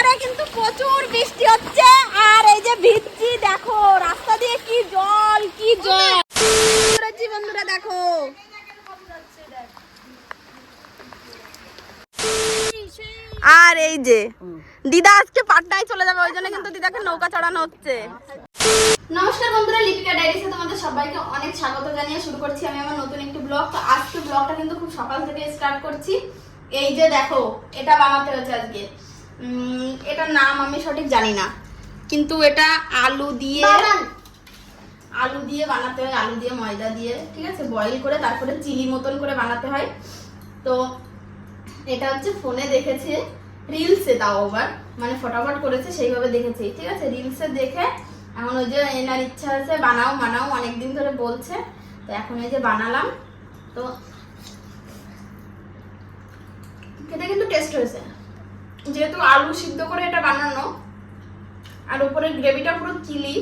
ধরে কিন্তু প্রচুর বৃষ্টি হচ্ছে আর এই যে ভিজছি দেখো রাস্তা দিয়ে কি জল বন্ধুরা দেখো আর এই যে দিদা আজকে পাটনায় চলে যাবে ওই জন্য কিন্তু দিদাকে নৌকা চড়ানো হচ্ছে। নমস্কার বন্ধুরা, লিপিকা ডায়েরিতে তোমাদের সবাইকে অনেক স্বাগত জানিয়ে শুরু করছি আমি আমার নতুন একটি ব্লগ। তো আজকে ব্লগটা কিন্তু খুব সকাল থেকে স্টার্ট করছি। এই যে দেখো এটা বানাতে হচ্ছে আজকে, এটার নাম আমি সঠিক জানি না, কিন্তু এটা আলু দিয়ে বানাতে হয়, আলু দিয়ে ময়দা দিয়ে, ঠিক আছে, বয়েল করে তারপরে চিলি মতন করে বানাতে হয়। তো এটা হচ্ছে ফোনে দেখেছি, রিলসে, তাও আবার মানে ফটাফট করেছে সেইভাবে দেখেছি, ঠিক আছে, রিলসে দেখে এখন ওই যে এনার ইচ্ছা আছে বানাও অনেকদিন ধরে বলছে, তো এখন এই যে বানালাম। তো খেতে কিন্তু টেস্ট হয়েছে, যেহেতু আলু সিদ্ধ করে এটা বানানো আর উপরে গ্রেভিটা পুরো চিলি,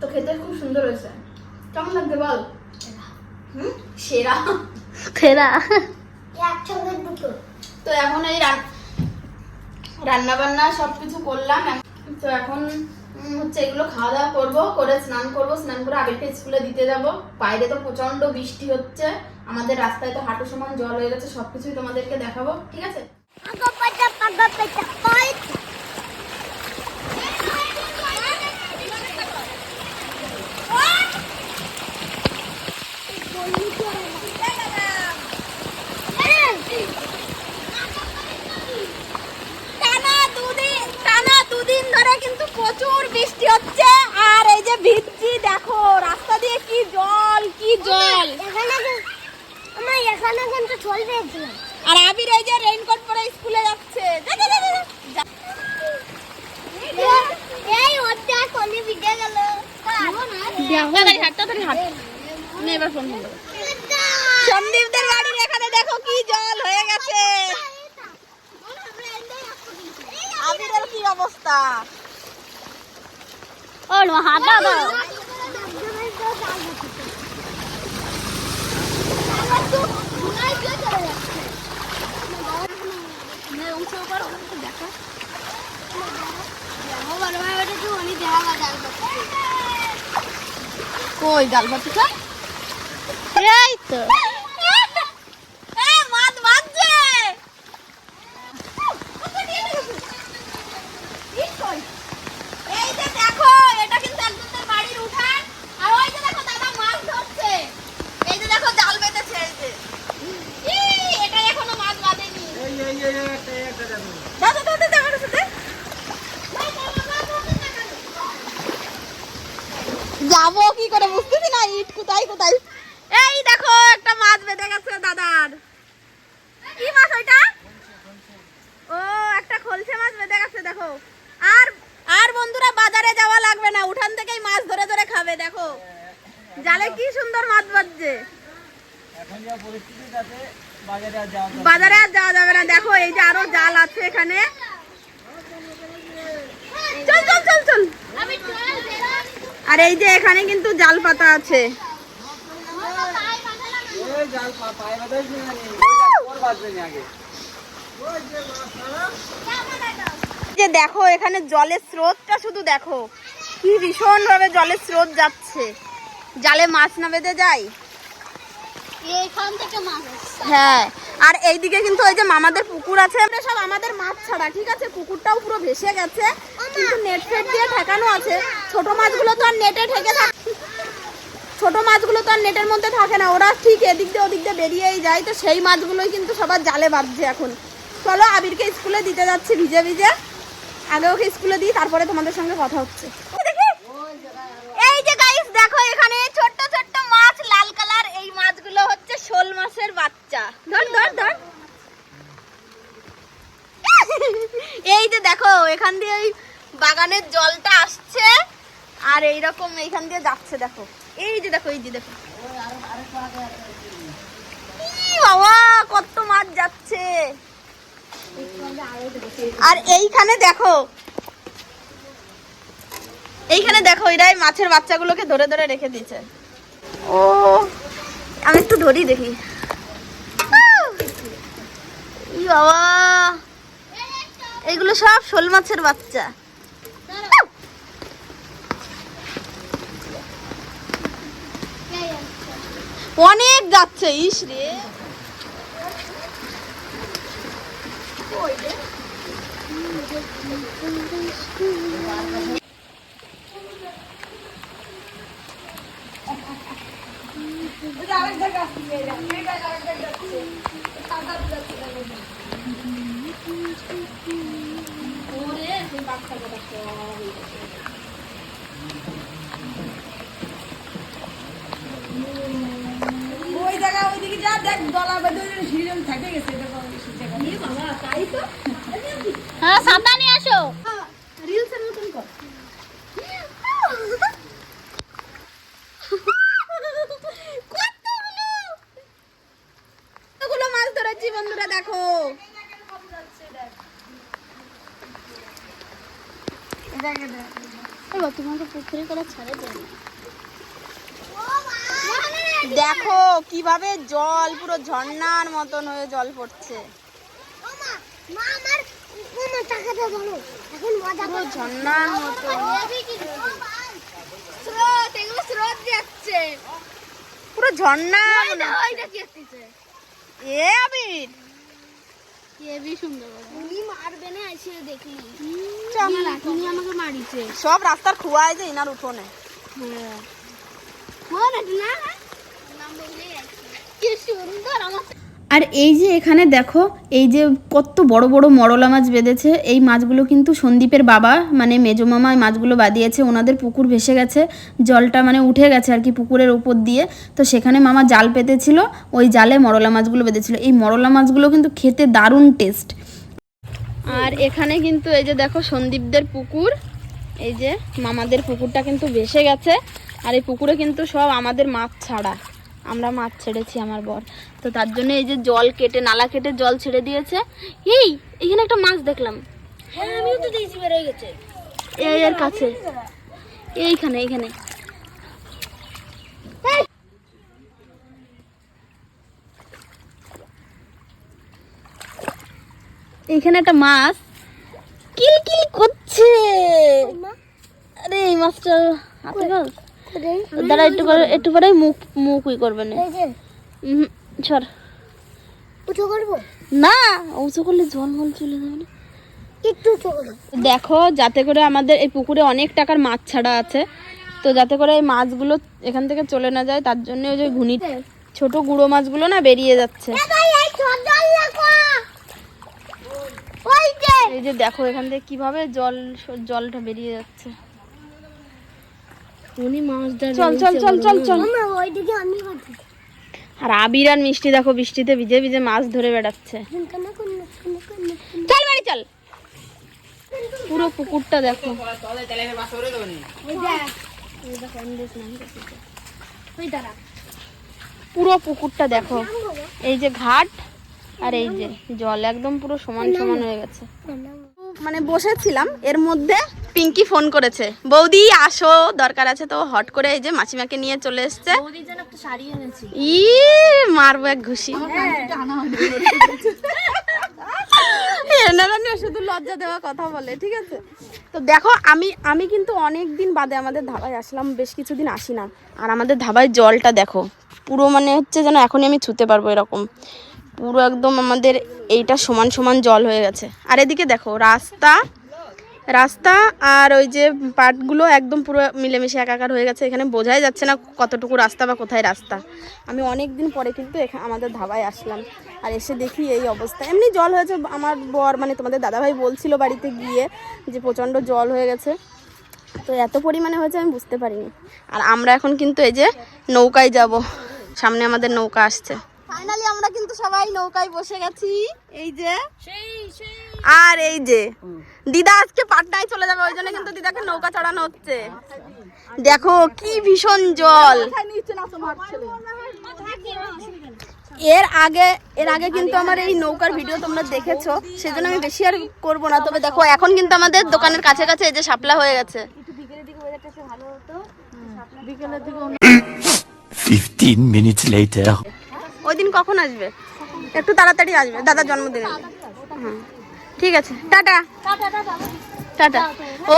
তো খেতে খুব সুন্দর হয়েছে। কেমন লাগছে বল? সেরা তো এখন এই রান্না বান্না সবকিছু করলাম, তো এখন হচ্ছে এগুলো খাওয়া দাওয়া করবো, করে স্নান করে আবিরকে স্কুলে দিতে যাব। বাইরে তো প্রচন্ড বৃষ্টি হচ্ছে, আমাদের রাস্তায় তো হাঁটু সমান জল হয়ে গেছে, সবকিছুই তোমাদেরকে দেখাবো, ঠিক আছে। দুদিন ধরে কিন্তু প্রচুর বৃষ্টি হচ্ছে আর এই যে ভিজছি দেখো রাস্তা দিয়ে কি জল এখানে কিন্তু চলবে আর আবির এই যে রেইনকোট পরে স্কুলে যাচ্ছে। সন্দীপদের বাড়ির এখানে দেখো কি জল হয়ে গেছে, আবিরের কি অবস্থা। কই জাল পাতি এই তো মাছ বাজছে, এই যে দেখো এটা কিন্তু একজনের বাড়ির উঠান, আর ওই যে দেখো দাদা মাছ ধরছে, এই যে দেখো জাল বেঁধেছে, এই যে এটা এখনো মাছ বাঁধেনি, দাদা দেখার সাথে যাবো কি করে বুঝতেছি না, ইট কোথায়। এই দেখো একটা মাছ বেঁধে গেছে দাদার। কি মাছ ওইটা? ও একটা খলসে মাছ বেঁধে গেছে দেখো। আর বন্ধুরা বাজারে যাওয়া লাগবে না, উঠান থেকেই মাছ ধরে খাবে। দেখো জালে কি সুন্দর মাছ বাজছে, বাজারে আর যাওয়া যাবে না। দেখো এই যে আরো জাল আছে এখানে, চল আর এই যে এখানে কিন্তু জাল পাতা আছে, যে দেখো এখানে জলের স্রোতটা শুধু দেখো কি ভীষণ ভাবে জলের স্রোত যাচ্ছে, জালে মাছ না বেঁধে যায় এখান থেকে মাছ। হ্যাঁ আর এইদিকে কিন্তু ওই যে মামাদের পুকুর আছে, আমরা সব আমাদের মাছ ছাড়া, ঠিক আছে, পুকুরটাও পুরো ভেসে গেছে, কিন্তু নেট ফেট দিয়ে ঠেকানো আছে। ছোট মাছগুলো তো আর নেটে ঠেকে থাকে, ছোট মাছগুলো তো আর নেটের মধ্যে থাকে না, ওরা ঠিক এদিক দিয়ে ওদিক দিয়ে বেরিয়েই যায়, তো সেই মাছগুলোই কিন্তু সবার জালে বাঁধছে। এখন চলো আবিরকে স্কুলে দিতে যাচ্ছি ভিজে, আগে ওকে স্কুলে দিই তারপরে তোমাদের সঙ্গে কথা হচ্ছে। এই যে গাইস দেখো এখানে ছোট্ট মাছ লাল কালার, এই মাছগুলো হচ্ছে শোল মাছের বাচ্চা। ধর এই যে দেখো এখান দিয়ে ওই বাগানের জলটা আসছে আর এইরকম এইখান দিয়ে যাচ্ছে, দেখো এই যে দেখো বাবা কত মাছ যাচ্ছে। আর এইখানে দেখো এরাই মাছের বাচ্চাগুলোকে ধরে রেখে দিয়েছে। ও আমি একটু ধরি দেখি, বাবা এগুলো সব শোল মাছের বাচ্চা। অনেক যাচ্ছে, ইস রে। ওই জায়গা ওইদিকে যা দেখ, দলা বেঁধে সিঁড়ি থাকে গেছে। হ্যাঁ, ছাতা নিয়ে আসো। রিলসের মতন কর। কতগুলো মাছ ধরেছি বন্ধুরা, দেখো। তোমাকে পুকুরে করে ছাড়ে দেয়। দেখো কিভাবে জল পুরো ঝর্ণার মতন হয়ে জল পড়ছে। ঝর্ণার মতো স্রোত যাচ্ছে পুরো ঝর্ণা। এ আবির সব রাস্তার খুয়ায় যে ইনার উঠোনে। আর এই যে এখানে দেখো, এই যে কত বড় বড় মরলা মাছ বেঁধেছে। এই মাছগুলো কিন্তু সন্দীপের বাবা মানে মেজো মামা এই মাছগুলো বাঁধিয়েছে। ওনাদের পুকুর ভেসে গেছে, জলটা মানে উঠে গেছে আর কি পুকুরের উপর দিয়ে। তো সেখানে মামা জাল পেতেছিল, ওই জালে মরলা মাছগুলো বেঁধেছিল। এই মরলা মাছগুলো কিন্তু খেতে দারুণ টেস্ট। আর এখানে কিন্তু এই যে দেখো সন্দীপদের পুকুর, এই যে মামাদের পুকুরটা কিন্তু ভেসে গেছে। আর এই পুকুরে কিন্তু সব আমাদের মাছ ছাড়া, আমরা মাছ ছেড়েছি আমার বর। তো তার জন্য এই যে জল কেটে, নালা কেটে জল ছেড়ে দিয়েছে। এইখানে একটা মাছ দেখলাম। হ্যাঁ, আমিও তো দেখছি বের হয়ে গেছে। এই এর কাছে, এইখানে এইখানে এইখানে একটা মাছ কিলকিল করছে। আরে এই মাছটা হাতে গেল। দাঁড়া, একটু পরে মুখ মুখ করবে না। সর, উঁচু করবো না, উঁচু করলে জল মল চলে যাবে না। একটু উঁচু করবো। দেখো, যাতে করে আমাদের এই পুকুরে অনেক টাকার মাছ ছাড়া আছে, তো যাতে করে এই মাছগুলো এখান থেকে চলে না যায়, তার জন্য ওই যে ঘুনি ছোট গুঁড়ো মাছগুলো না বেরিয়ে যাচ্ছে। এই যে দেখো এখান থেকে কিভাবে জলটা বেরিয়ে যাচ্ছে। চল চল চল চল চল। আর আবির আর মিষ্টি দেখো বৃষ্টিতে ভিজে ভিজে মাছ ধরে বেড়াচ্ছে। চল বাড়ি চল। পুরো পুকুরটা দেখো, পুরো পুকুরটা দেখো। এই যে ঘাট আর এই যে জল একদম পুরো সমান সমান হয়ে গেছে। মানে বসেছিলাম, এর মধ্যে পিঙ্কি ফোন করেছে, বৌদি আসো, দরকার আছে। তো হট করে এই যে মাসিমাকে নিয়ে চলে এসছে। ই মারবো এক ঘুষি। এনারা নিয়ে শুধু লজ্জা দেওয়া কথা বলে, ঠিক আছে। তো দেখো, আমি কিন্তু অনেক দিন বাদে আমাদের ধাবায় আসলাম, বেশ কিছুদিন আসি না। আর আমাদের ধাবায় জলটা দেখো, পুরো মানে হচ্ছে যেন এখনই আমি ছুতে পারবো এরকম। পুরো একদম আমাদের এইটা সমান সমান জল হয়ে গেছে। আর এদিকে দেখো রাস্তা আর ওই যে পাটগুলো একদম পুরো মিলেমিশে একাকার হয়ে গেছে। এখানে বোঝাই যাচ্ছে না কতটুকু রাস্তা বা কোথায় রাস্তা। আমি অনেক দিন পরে কিন্তু আমাদের ধাবায় আসলাম, আর এসে দেখি এই অবস্থা। এমনি জল হয়েছে, আমার বর মানে তোমাদের দাদাভাই বলছিল বাড়িতে গিয়ে যে প্রচণ্ড জল হয়ে গেছে। তো এত পরিমাণে হয়েছে আমি বুঝতে পারিনি। আর আমরা এখন কিন্তু এই যে নৌকায় যাব, সামনে আমাদের নৌকা আসছে। ফাইনালি আমরা কিন্তু সবাই নৌকায় বসে গেছি, এই যে। আর এই যে দিদা আজকে পাটনায় চলে যাবে, ওই জন্য কিন্তু দিদাকে নৌকা চড়ানো হচ্ছে। দেখো কি ভীষণ জল। এর আগে কিন্তু আমার এই নৌকার ভিডিও তোমরা দেখেছো, সেজন্য আমি বেশি আর করবো না। তবে দেখো এখন কিন্তু আমাদের দোকানের কাছে কাছে এই যে শাপলা হয়ে গেছে। 15 minutes later. ওই দিন কখন আসবে? একটু তাড়াতাড়ি আসবে, দাদার জন্মদিনে। হ্যাঁ, ঠিক আছে, টাটা টাটা টাটা টাটা।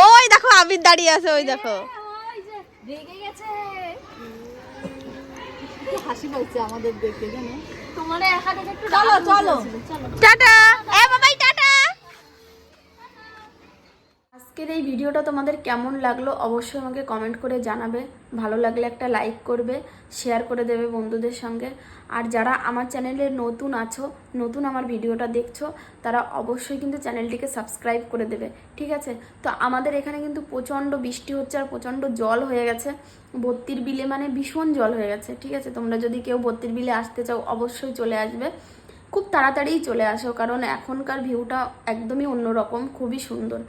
ওই দেখো আবির দাঁড়িয়ে আছে, ওই দেখো। ওই যে রেগে গেছে। হাসি পাইছে আমাদের দেখে, জানো তোমার একা দেখে একটু চলো চলো চলো টাটা এ বাবাই টাটা। আজকের এই ভিডিওটা তোমাদের কেমন লাগলো অবশ্যই আমাকে কমেন্ট করে জানাবে। ভালো লাগলে একটা লাইক করবে, শেয়ার করে দেবে বন্ধুদের সঙ্গে। আর যারা আমার চ্যানেলে নতুন আছো, নতুন আমার ভিডিওটা দেখছো, তারা অবশ্যই কিন্তু চ্যানেলটিকে সাবস্ক্রাইব করে দেবে, ঠিক আছে? তো আমাদের এখানে কিন্তু প্রচণ্ড বৃষ্টি হচ্ছে আর প্রচণ্ড জল হয়ে গেছে বত্তির বিলে, মানে ভীষণ জল হয়ে গেছে, ঠিক আছে? তোমরা যদি কেউ বত্তির বিলে আসতে চাও অবশ্যই চলে আসবে, খুব তাড়াতাড়িই চলে আসো, কারণ এখনকার ভিউটা একদমই অন্যরকম, খুবই সুন্দর।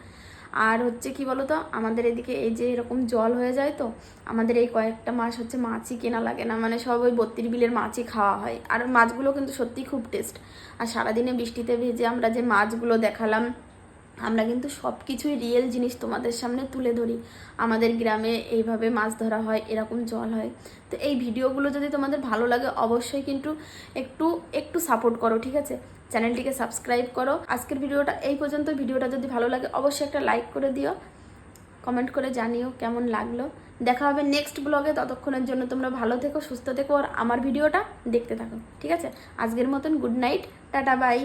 আর হচ্ছে কি বলতো, আমাদের এদিকে এই যে এরকম জল হয়ে যায়, তো আমাদের এই কয়েকটা মাস হচ্ছে মাছই কেনা লাগে না, মানে সব ওই বত্তির বিলের মাছই খাওয়া হয়। আর মাছগুলো কিন্তু সত্যি খুব টেস্ট। আর সারাদিনে বৃষ্টিতে ভিজে আমরা যে মাছগুলো দেখালাম, আমরা কিন্তু সব কিছুই রিয়েল জিনিস তোমাদের সামনে তুলে ধরি। আমাদের গ্রামে এইভাবে মাছ ধরা হয়, এরকম জল হয়। তো এই ভিডিওগুলো যদি তোমাদের ভালো লাগে অবশ্যই কিন্তু একটু একটু সাপোর্ট করো, ঠিক আছে? চ্যানেলটিকে সাবস্ক্রাইব করো। আজকের ভিডিওটা এই পর্যন্ত। ভিডিওটা যদি ভালো লাগে অবশ্যই একটা লাইক করে দিও, কমেন্ট করে জানিও কেমন লাগলো। দেখা হবে নেক্সট ব্লগে, ততক্ষণের জন্য তোমরা ভালো থেকো, সুস্থ থেকো, আর আমার ভিডিওটা দেখতে থাকো, ঠিক আছে? আজকের মতন গুড নাইট, টাটা বাই।